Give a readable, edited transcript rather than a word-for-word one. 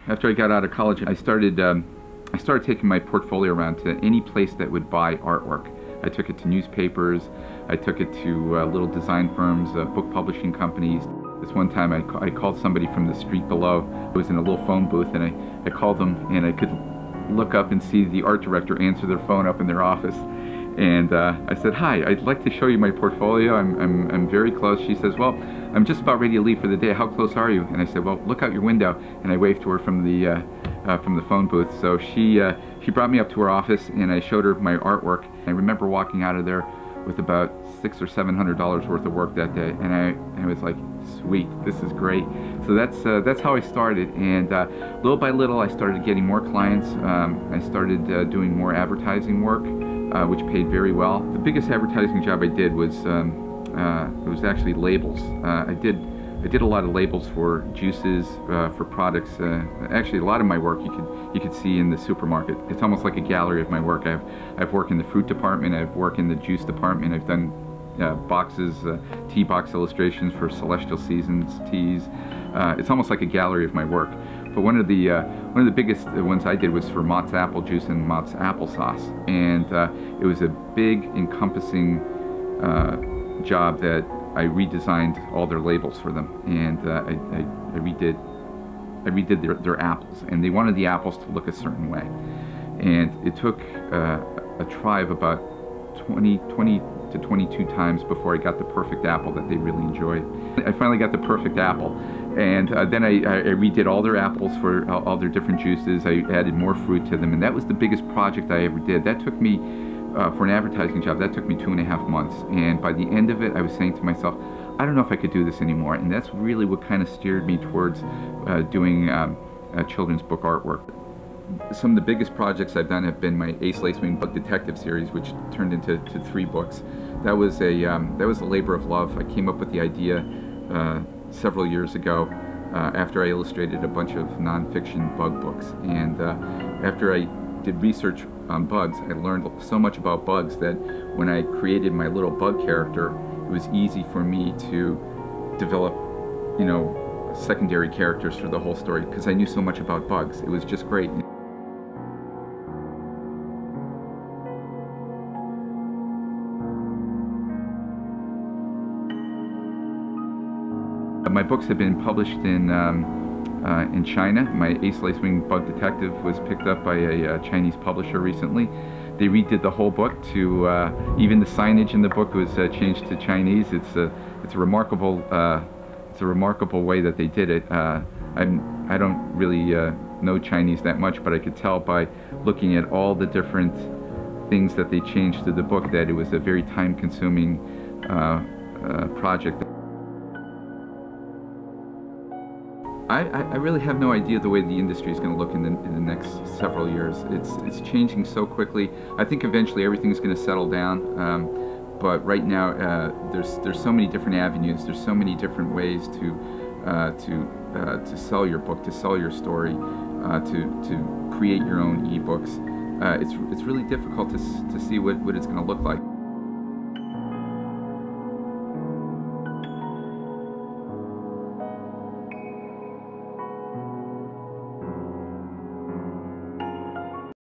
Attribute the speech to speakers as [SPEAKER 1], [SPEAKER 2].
[SPEAKER 1] After I got out of college, I started taking my portfolio around to any place that would buy artwork. I took it to newspapers, I took it to little design firms, book publishing companies. This one time I called somebody from the street below. I was in a little phone booth, and I called them, and I could look up and see the art director answer their phone up in their office. And I said, "Hi, I'd like to show you my portfolio. I'm very close." She says, "Well, I'm just about ready to leave for the day. How close are you?" And I said, "Well, look out your window." And I waved to her from the phone booth. So she brought me up to her office, and I showed her my artwork. I remember walking out of there with about $600 or $700 worth of work that day, and I was like, "Sweet, this is great." So that's how I started, and little by little I started getting more clients. I started doing more advertising work, which paid very well. The biggest advertising job I did was it was actually labels. I did a lot of labels for juices, for products. Actually, a lot of my work you could see in the supermarket. It's almost like a gallery of my work. I've worked in the fruit department. I've worked in the juice department. I've done boxes, tea box illustrations for Celestial Seasons teas. It's almost like a gallery of my work. But one of the biggest ones I did was for Mott's apple juice and Mott's applesauce, and it was a big, encompassing job that I redesigned all their labels for them, and I redid their apples, and they wanted the apples to look a certain way, and it took a try of about 20 to 22 times before I got the perfect apple that they really enjoyed. I finally got the perfect apple, and then I redid all their apples for all their different juices. I added more fruit to them, and that was the biggest project I ever did. That took me, for an advertising job, that took me 2.5 months, and by the end of it I was saying to myself, I don't know if I could do this anymore, and that's really what kind of steered me towards doing children's book artwork. Some of the biggest projects I've done have been my Ace Lacewing Bug Detective series, which turned into 3 books. That was a labor of love. I came up with the idea several years ago after I illustrated a bunch of nonfiction bug books, and after I did research on bugs, I learned so much about bugs that when I created my little bug character, it was easy for me to develop, secondary characters for the whole story because I knew so much about bugs. It was just great. My books have been published in China. My Ace Lacewing Bug Detective was picked up by a Chinese publisher recently. They redid the whole book to even the signage in the book was changed to Chinese. It's a remarkable way that they did it. I don't really know Chinese that much, but I could tell by looking at all the different things that they changed to the book that it was a very time-consuming project. I really have no idea the way the industry is going to look in the next several years. It's changing so quickly. I think eventually everything's going to settle down. But right now, there's so many different avenues. There's so many different ways to sell your book, to sell your story, to create your own ebooks. It's really difficult to see what it's going to look like.